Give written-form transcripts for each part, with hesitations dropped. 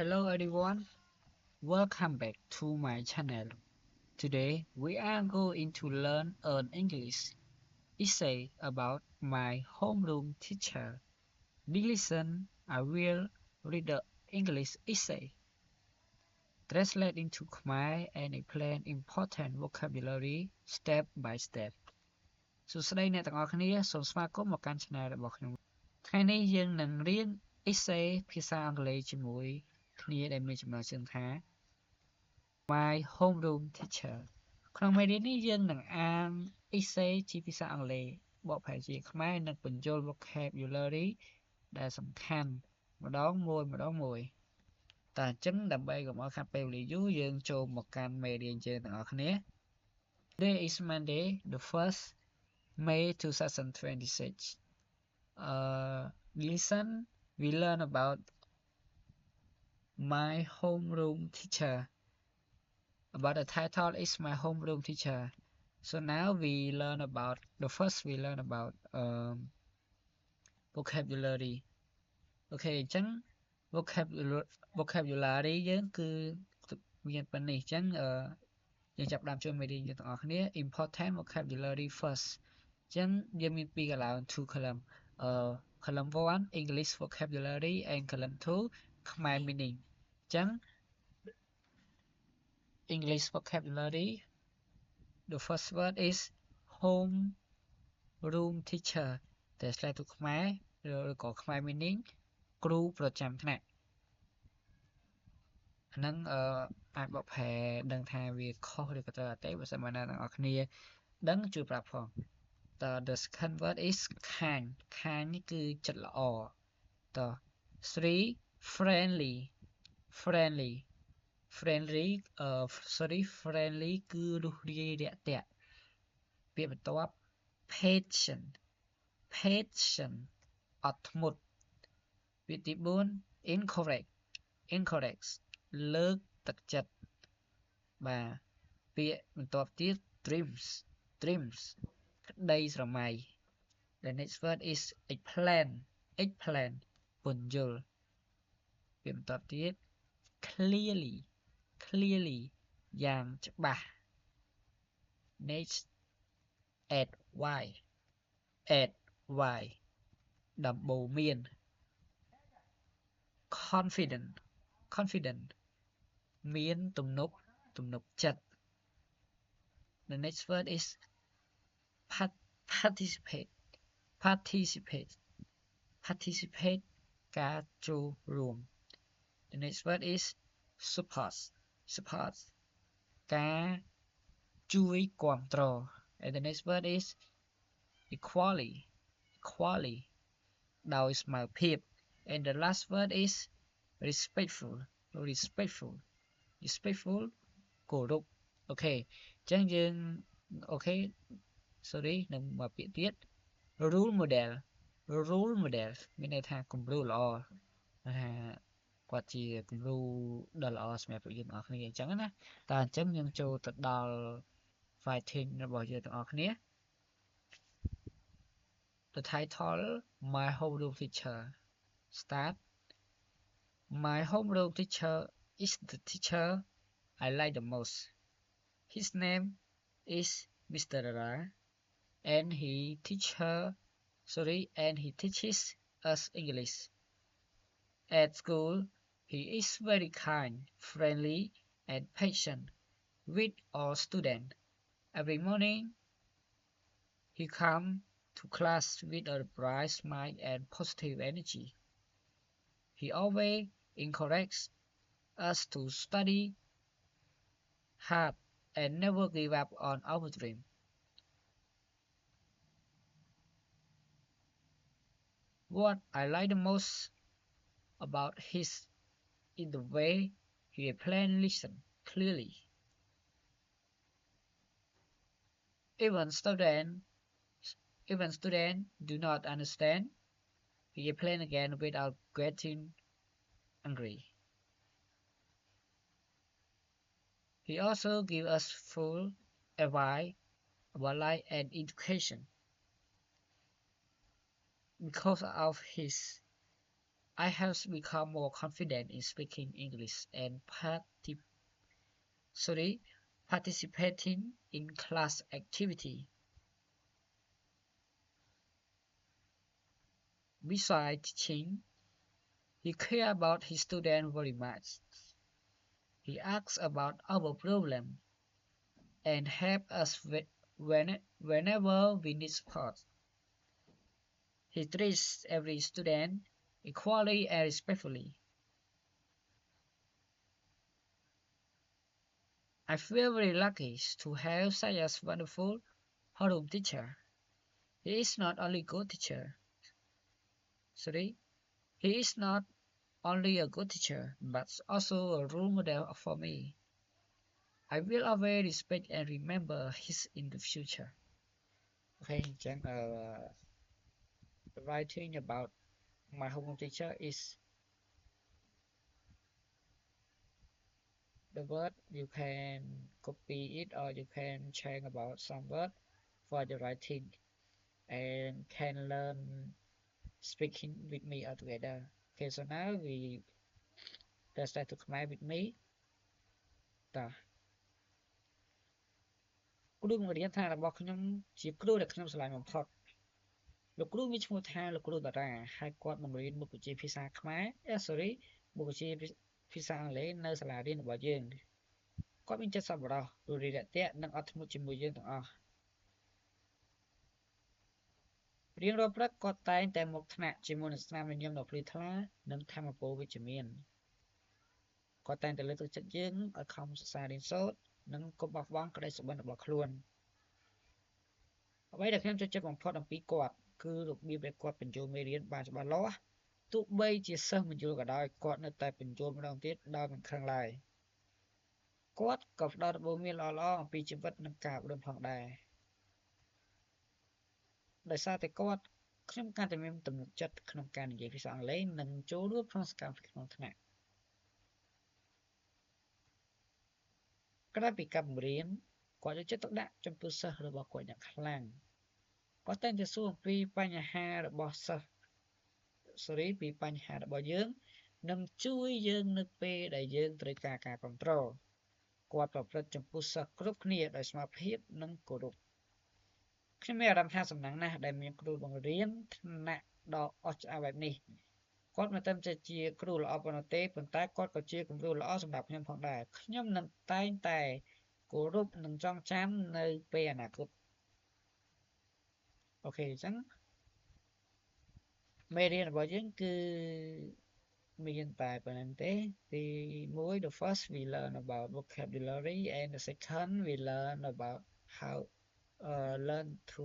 Hello everyone, welcome back to my channel. Today we are going to learn an English essay about my homeroom teacher. Listen, I will read the English essay, translate into Khmer and explain important vocabulary step by step. សួស្តីអ្នកទាំងអស់គ្នាសូមស្វាគមន៍មកកាន់ Channel របស់ខ្ញុំថ្ងៃនេះយើងនឹងរៀន essay ភាសាអង់គ្លេសជាមួយគ្នាដែលមានចំណងជើងថា My homeroom teacher ក្នុងមេរៀននេះយើងនឹងអាន essay ជាភាសាអង់គ្លេសបកប្រែជាខ្មែរនិងបញ្ចូល vocabulary ដែលសំខាន់ម្ដងមួយតែអញ្ចឹងដើម្បីកុំឲ្យខាត់ពេលវេលាយូរយើងចូលមកកាន់មេរៀនយើងទាំងអស់គ្នា Today is Monday the 1st May 2026 listen we learn about my homeroom teacher about the title is my homeroom teacher. So now we learn about we learn about vocabulary. Okay អញ្ចឹង vocabulary យើងគឺមានប៉ុណ្នេះអញ្ចឹងយើងចាប់ផ្ដើមចូលមេរៀនយើងទាំងអស់គ្នា important vocabulary first អញ្ចឹងយើងមាន2 column 2 column column 1 English vocabulary and column 2 Khmer meaning អញ្ចឹង English vocabulary the first word is home room teacher តែឆ្លៃទៅខ្មែរឬក៏ខ្មែរ meaning គ្រូប្រចាំថ្នាក់ហ្នឹងអាចបកប្រែដឹងថាវាខុសឬក៏ត្រូវអត់ទេបើសិនមកណាទាំងអស់គ្នាដឹងជួយប្រាប់ផងត the second word is kind នេះគឺចិត្តល្អត three friendly friendly គឺរុះរាយរាក់ទាក់ពាក្យបន្ទាប់ patient អត់ធ្មត់ពាក្យទី4 encourage លើកទឹកចិត្តបាទពាក្យបន្ទាប់ទៀត dreams ក្តីស្រមៃ The next word is eggplant ពន្យល់ពាក្យបន្ទាប់ទៀត clearly យ៉ាងច្បាស់ next add y ដំបូន្មាន confident មានទំនុកចិត្ត The next word is participate ការចូលរួម The next word is support ការជួយគាំទ្រ and the next word is equally ដោយស្មើភាព and the last word is respectful គោរពអូខេអញ្ចឹងយើងអូខេ sorry នឹងមកពាក្យទៀត role model មានន័យថាគំរូល្អថាគាត់ជាគំរូដ៏ល្អសម្រាប់ពួកយើងទាំងអស់គ្នាអញ្ចឹងណាតើអញ្ចឹងយើងចូលទៅដល់ fighting របស់យើងទាំងអស់គ្នា The title my homeroom teacher start My homeroom teacher is the teacher I like the most. His name is Mr. Ra and he teaches us English. At school, he is very kind, friendly, and patient with all students. Every morning, he comes to class with a bright smile and positive energy. He always encourages us to study hard and never give up on our dream. What I like the most about his is the way he explains listen clearly. Even students do not understand, he explains again without getting angry. He also gives us full advice about life and education. Because of his I have become more confident in speaking English and sorry, participating in class activity. Besides teaching, he cares about his students very much. He asks about our problem and help us whenever we need support. He treats every student equally and respectfully. I feel very lucky to have such a wonderful homeroom teacher. He is not only good teacher, sorry, he is not only a good teacher, but also a role model for me. I will always respect and remember his in the future. Okay, Jen, the writing about my homeroom teacher is the word you can copy it or you can change about some word for the writing and can learn speaking with me altogether. Okay, so now let's start to combine with me តោះគ្រូបង្រៀនថារបស់ខ្ញុំជាគ្រូដែលខ្ញុំស្រឡាញ់បំផុតលោកគ្រូមានឈ្មោះថាលោកគ្រូតារាហើយគាត់បង្រៀនមុខវិជ្ជាភាសាខ្មែរមុខវិជ្ជាភាសាអង់គ្លេសនៅសាលារៀនរបស់យើងគាត់មានចិត្តសប្បុរសរួសរាយរាក់ទាក់និងអត់ធ្មត់ជាមួយយើងទាំងអស់រៀងរាល់ព្រឹកគាត់តែងតែមកថ្នាក់ជាមួយនឹងស្នាមញញឹមដ៏ភ្លឺថ្លានិងថាមពលវិជ្ជមានគាត់តែងតែលើកទឹកចិត្តយើងឲ្យខំសិក្សារៀនសូត្រនិងកុំបោះបង់ក្តីសុបិនរបស់ខ្លួនអ្វីដែលខ្ញុំចូលចិត្តបំផុតអំពីគាត់គឺរបៀបដែលគាត់បញ្ចូលមេរៀនបានច្បាស់លាស់ទោះបីជាសិស្សមិនយល់ក៏ដោយគាត់នៅតែបញ្ចូលម្ដងទៀតដោយមិនខឹងឡើយគាត់ក៏ផ្ដល់ដំបូន្មានល្អៗអំពីជីវិតនិងការអប់រំផងដែរដោយសារតែគាត់ខ្ញុំកាន់តែមានទំនុកចិត្តក្នុងការនិយាយភាសាអង់គ្លេសនិងចូលរួមក្នុងសកម្មភាពក្នុងថ្នាក់ក្រៅពីការបង្រៀនគាត់យកចិត្តទុកដាក់ចំពោះសិស្សរបស់គាត់យ៉ាងខ្លាំងគាត់តែងតែសួរអំពីបញ្ហារបស់ពីបញ្ហារបស់យើងនិងជួយយើងនៅពេលដែលយើងត្រូវការការគាំទ្រគាត់ប្រព្រឹត្តចំពោះសិស្សគ្រប់គ្នាដោយស្មារតីភាពនិងគោរពខ្ញុំមានអារម្មណ៍ថាសំណាងណាស់ដែលមានគ្រូបង្រៀនថ្នាក់ដ៏អស្ចារ្យបែបនេះគាត់មិនត្រឹមតែជាគ្រូល្អប៉ុណ្ណោះទេប៉ុន្តែគាត់ក៏ជាគំរូល្អសម្រាប់ខ្ញុំផងដែរខ្ញុំនឹងតែងតែគោរពនិងចងចាំនៅពេលអនាគតអូខេអញ្ចឹងមេរៀនរបស់យើងគឺមានតែប៉ុណ្្នឹងទេទី1 the first we learn about vocabulary and the second we learn about how learn to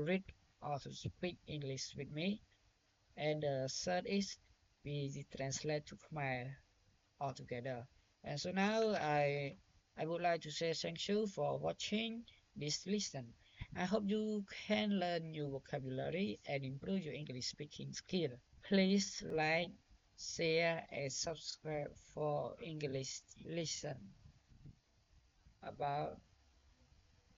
read or to speak English with me and the third is we translate to Khmer all together and so now I would like to say thank you for watching this lesson. I hope you can learn new vocabulary and improve your English speaking skill. Please like, share, and subscribe for English lesson about